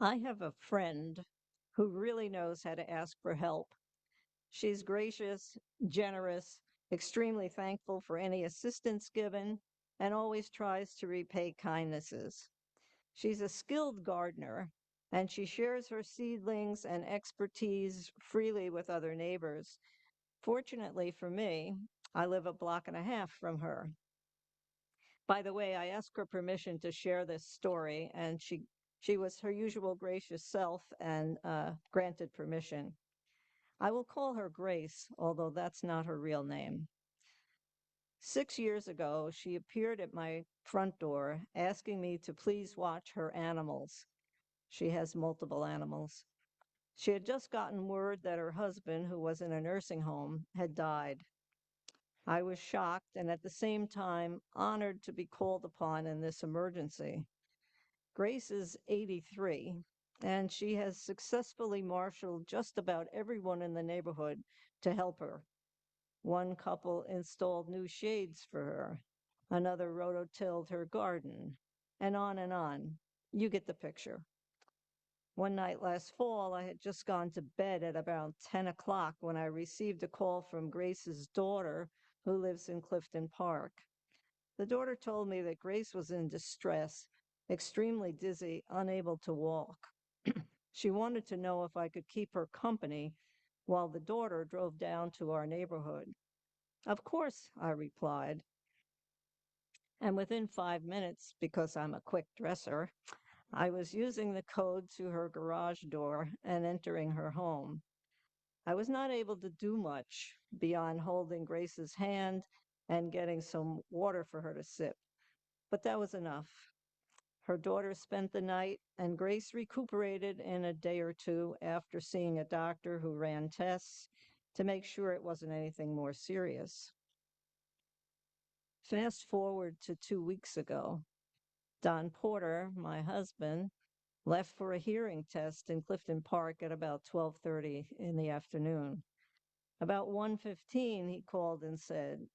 I have a friend who really knows how to ask for help. She's gracious, generous, extremely thankful for any assistance given, and always tries to repay kindnesses. She's a skilled gardener, and she shares her seedlings and expertise freely with other neighbors. Fortunately for me, I live a block and a half from her. By the way, I asked her permission to share this story, and she was her usual gracious self and granted permission. I will call her Grace, although that's not her real name. 6 years ago, she appeared at my front door asking me to please watch her animals. She has multiple animals. She had just gotten word that her husband, who was in a nursing home, had died. I was shocked and at the same time honored to be called upon in this emergency. Grace is 83, and she has successfully marshaled just about everyone in the neighborhood to help her. One couple installed new shades for her, another rototilled her garden, and on and on. You get the picture. One night last fall, I had just gone to bed at about 10 o'clock when I received a call from Grace's daughter, who lives in Clifton Park. The daughter told me that Grace was in distress, extremely dizzy, unable to walk. She wanted to know if I could keep her company while the daughter drove down to our neighborhood. Of course, I replied. And within 5 minutes, because I'm a quick dresser, I was using the code to her garage door and entering her home. I was not able to do much beyond holding Grace's hand and getting some water for her to sip, but that was enough. Her daughter spent the night, and Grace recuperated in a day or two after seeing a doctor who ran tests to make sure it wasn't anything more serious. Fast forward to 2 weeks ago. Don Porter, my husband, left for a hearing test in Clifton Park at about 12:30 in the afternoon. About 1:15, he called and said,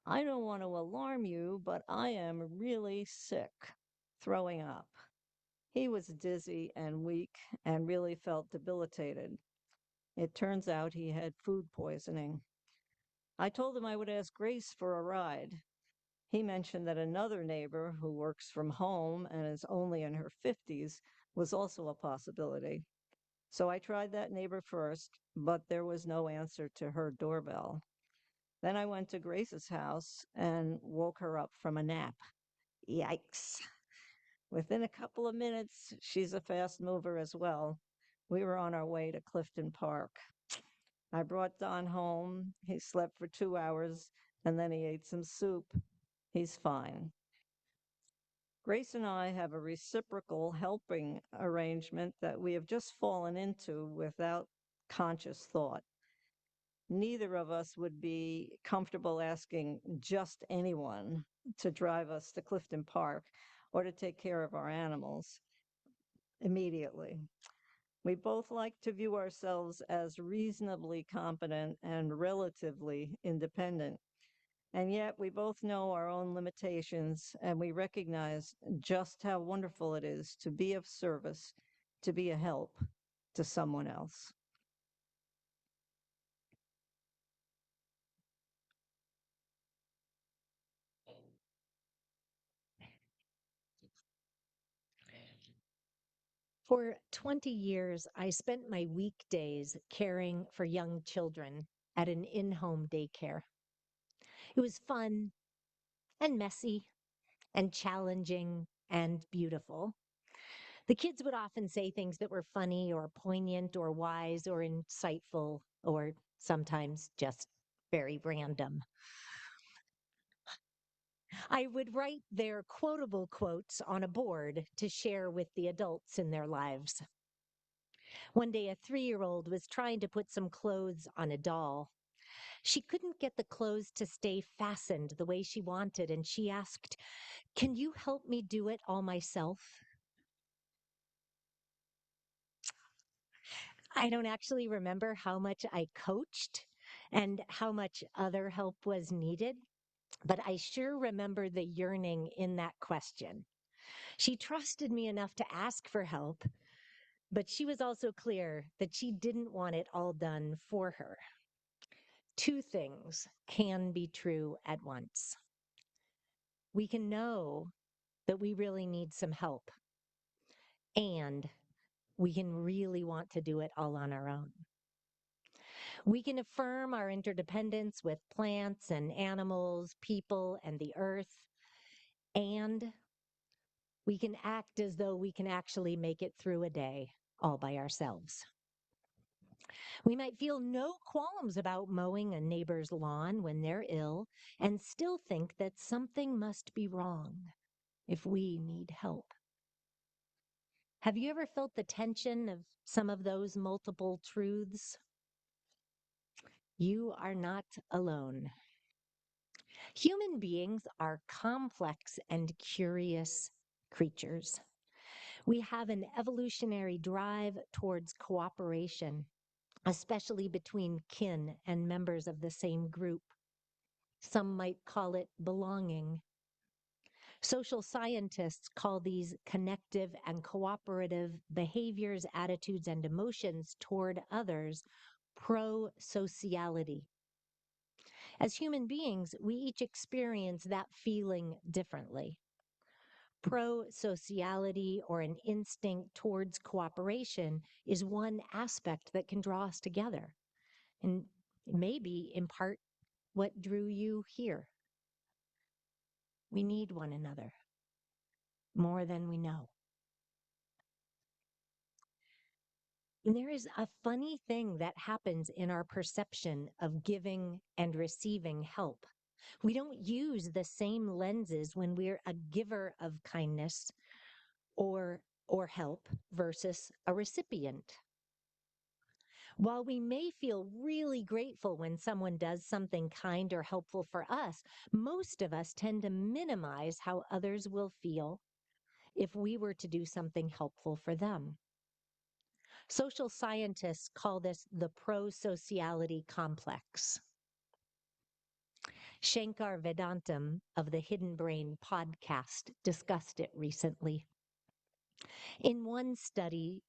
"I don't want to alarm you, but I am really sick, throwing up." He was dizzy and weak and really felt debilitated. It turns out he had food poisoning. I told him I would ask Grace for a ride. He mentioned that another neighbor who works from home and is only in her 50s was also a possibility. So I tried that neighbor first, but there was no answer to her doorbell. Then I went to Grace's house and woke her up from a nap. Yikes. Within a couple of minutes, she's a fast mover as well. We were on our way to Clifton Park. I brought Don home. He slept for 2 hours and then he ate some soup. He's fine. Grace and I have a reciprocal helping arrangement that we have just fallen into without conscious thought. Neither of us would be comfortable asking just anyone to drive us to Clifton Park or to take care of our animals immediately. We both like to view ourselves as reasonably competent and relatively independent. And yet we both know our own limitations and we recognize just how wonderful it is to be of service, to be a help to someone else. For 20 years, I spent my weekdays caring for young children at an in home daycare. It was fun and messy and challenging and beautiful. The kids would often say things that were funny or poignant or wise or insightful or sometimes just very random. I would write their quotable quotes on a board to share with the adults in their lives. One day, a 3-year-old was trying to put some clothes on a doll. She couldn't get the clothes to stay fastened the way she wanted, and she asked, "Can you help me do it all myself?" I don't actually remember how much I coached and how much other help was needed, but I sure remember the yearning in that question. She trusted me enough to ask for help, But she was also clear that she didn't want it all done for her. Two things can be true at once. We can know that we really need some help, and we can really want to do it all on our own. We can affirm our interdependence with plants and animals, people, and the earth, and we can act as though we can actually make it through a day all by ourselves. We might feel no qualms about mowing a neighbor's lawn when they're ill and still think that something must be wrong if we need help. Have you ever felt the tension of some of those multiple truths? You are not alone. Human beings are complex and curious creatures. We have an evolutionary drive towards cooperation, especially between kin and members of the same group. Some might call it belonging. Social scientists call these connective and cooperative behaviors, attitudes, and emotions toward others pro-sociality. As human beings, we each experience that feeling differently. Pro-sociality, or an instinct towards cooperation, is one aspect that can draw us together, and maybe in part what drew you here. We need one another more than we know. And there is a funny thing that happens in our perception of giving and receiving help. We don't use the same lenses when we're a giver of kindness or help versus a recipient. While we may feel really grateful when someone does something kind or helpful for us, most of us tend to minimize how others will feel if we were to do something helpful for them. Social scientists call this the pro-sociality complex. Shankar Vedantam of the Hidden Brain podcast discussed it recently. In one study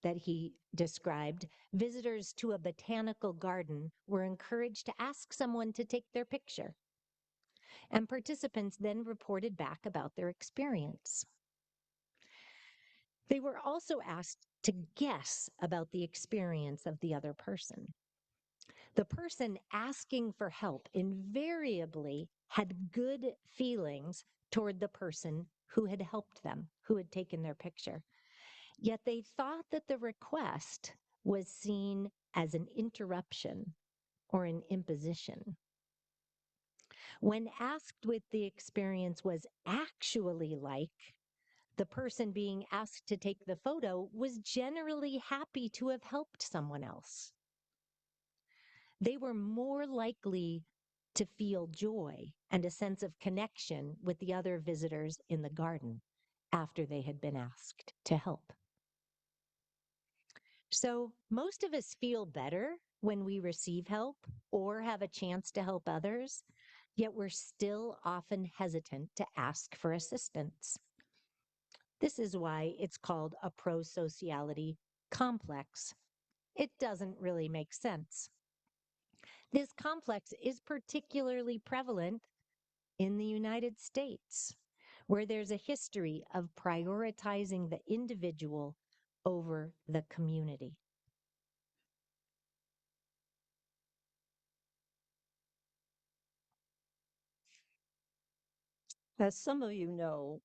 that he described, visitors to a botanical garden were encouraged to ask someone to take their picture, and participants then reported back about their experience. They were also asked to guess about the experience of the other person. The person asking for help invariably had good feelings toward the person who had helped them, who had taken their picture. Yet they thought that the request was seen as an interruption or an imposition. When asked what the experience was actually like, the person being asked to take the photo was generally happy to have helped someone else. They were more likely to feel joy and a sense of connection with the other visitors in the garden after they had been asked to help. So most of us feel better when we receive help or have a chance to help others, yet we're still often hesitant to ask for assistance. This is why it's called a pro-sociality complex. It doesn't really make sense. This complex is particularly prevalent in the United States, where there's a history of prioritizing the individual over the community. As some of you know,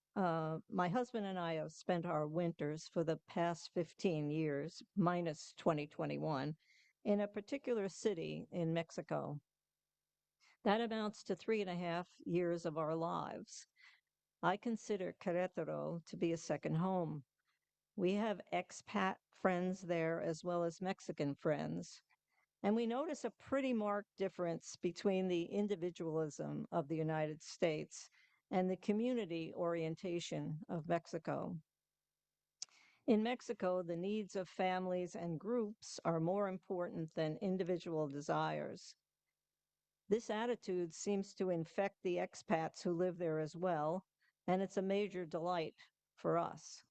my husband and I have spent our winters for the past 15 years, minus 2021, in a particular city in Mexico. That amounts to 3.5 years of our lives. I consider Querétaro to be a second home. We have expat friends there as well as Mexican friends. And we notice a pretty marked difference between the individualism of the United States and the community orientation of Mexico. In Mexico, the needs of families and groups are more important than individual desires. This attitude seems to infect the expats who live there as well, and it's a major delight for us.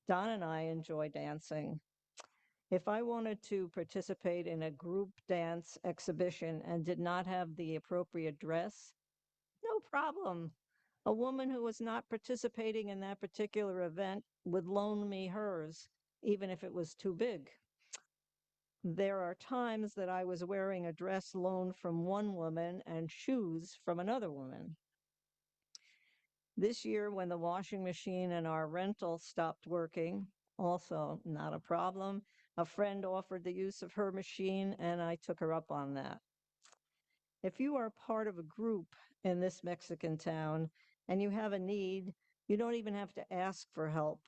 Don and I enjoy dancing. If I wanted to participate in a group dance exhibition and did not have the appropriate dress, no problem. A woman who was not participating in that particular event would loan me hers, even if it was too big. There are times that I was wearing a dress loaned from one woman and shoes from another woman. This year, when the washing machine in our rental stopped working, also not a problem. A friend offered the use of her machine, and I took her up on that. If you are part of a group in this Mexican town and you have a need, you don't even have to ask for help.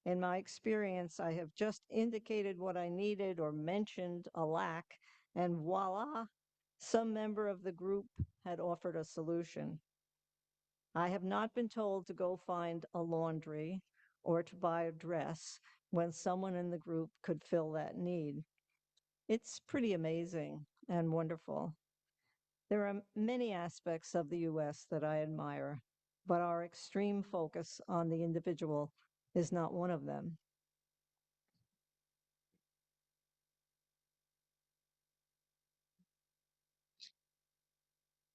In my experience, I have just indicated what I needed or mentioned a lack, and voila, some member of the group had offered a solution. I have not been told to go find a laundry or to buy a dress when someone in the group could fill that need. It's pretty amazing and wonderful. There are many aspects of the US that I admire, but our extreme focus on the individual is not one of them.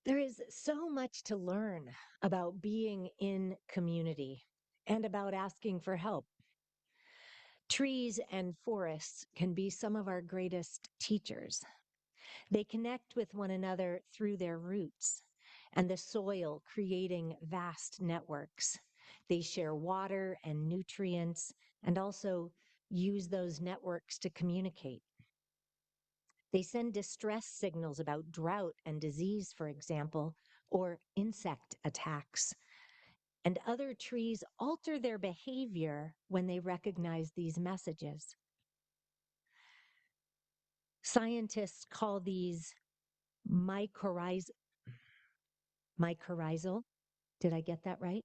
There is so much to learn about being in community and about asking for help. Trees and forests can be some of our greatest teachers. They connect with one another through their roots and the soil, creating vast networks. They share water and nutrients and also use those networks to communicate. They send distress signals about drought and disease, for example, or insect attacks. And other trees alter their behavior when they recognize these messages. Scientists call these mycorrhizal. Mycorrhizal. Did I get that right?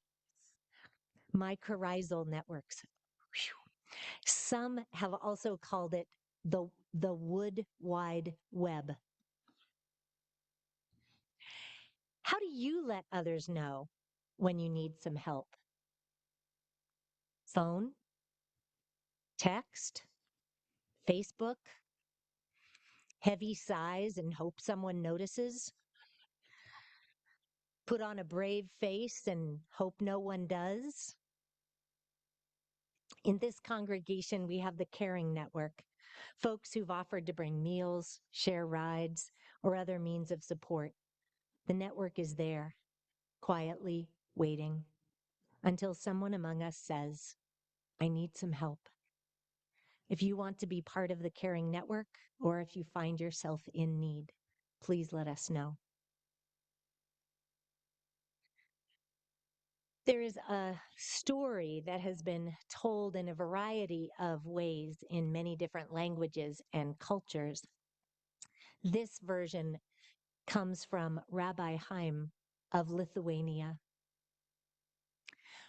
Mycorrhizal networks. Whew. Some have also called it the wood wide web. How do you let others know when you need some help? Phone, text, Facebook, heavy sighs and hope someone notices, put on a brave face and hope no one does. In this congregation, we have the Caring Network, folks who've offered to bring meals, share rides, or other means of support. The network is there, quietly waiting until someone among us says, I need some help. If you want to be part of the Caring Network, or if you find yourself in need, please let us know. There is a story that has been told in a variety of ways in many different languages and cultures. This version comes from Rabbi Chaim of Lithuania.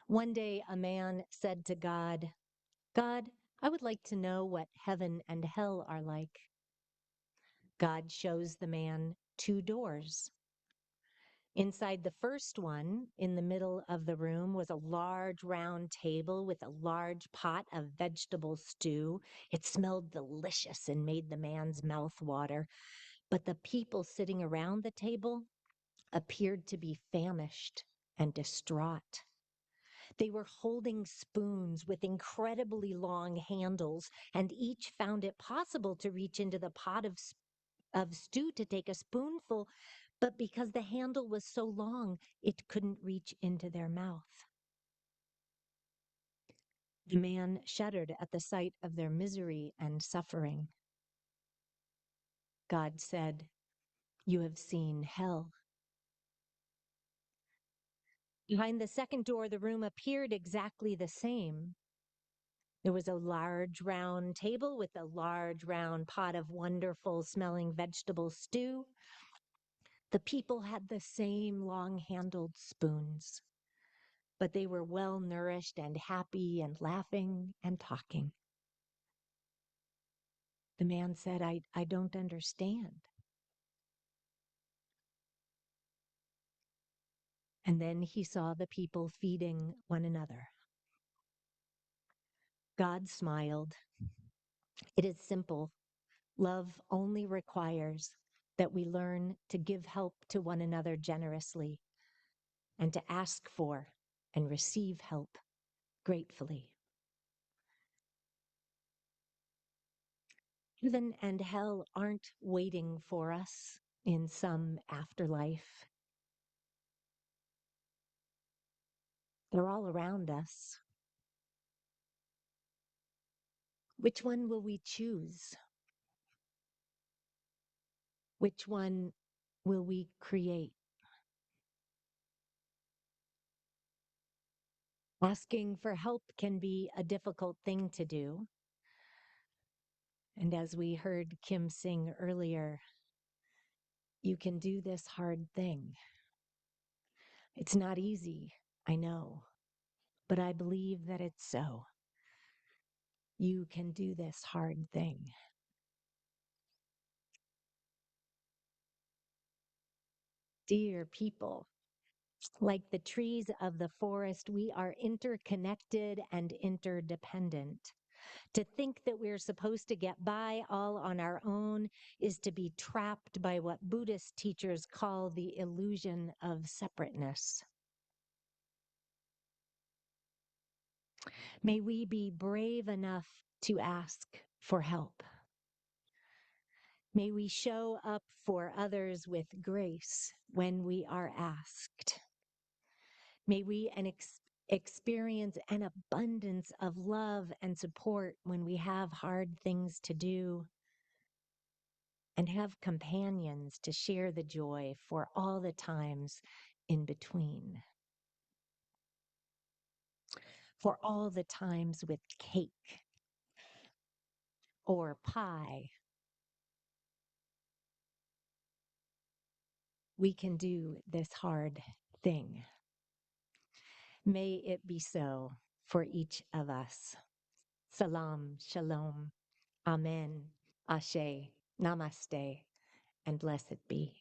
One day, a man said to God, God, I would like to know what heaven and hell are like. God shows the man two doors. Inside the first one, in the middle of the room, was a large round table with a large pot of vegetable stew. It smelled delicious and made the man's mouth water. But the people sitting around the table appeared to be famished and distraught. They were holding spoons with incredibly long handles, and each found it possible to reach into the pot of stew to take a spoonful, but because the handle was so long, it couldn't reach into their mouth. The man shuddered at the sight of their misery and suffering. God said, You have seen hell. Behind the second door, the room appeared exactly the same. There was a large round table with a large round pot of wonderful smelling vegetable stew. The people had the same long handled spoons, but they were well nourished and happy and laughing and talking. The man said, I don't understand. And then he saw the people feeding one another. God smiled. It is simple. Love only requires that we learn to give help to one another generously and to ask for and receive help gratefully. Heaven and hell aren't waiting for us in some afterlife. They're all around us. Which one will we choose? Which one will we create? Asking for help can be a difficult thing to do. And as we heard Kim sing earlier, you can do this hard thing. It's not easy, I know, but I believe that it's so. You can do this hard thing. Dear people, like the trees of the forest, we are interconnected and interdependent. To think that we're supposed to get by all on our own is to be trapped by what Buddhist teachers call the illusion of separateness. May we be brave enough to ask for help. May we show up for others with grace when we are asked. May we experience an abundance of love and support when we have hard things to do, and have companions to share the joy for all the times in between. For all the times with cake or pie, we can do this hard thing. May it be so for each of us. Salam, shalom, amen, ashe, namaste, and blessed be.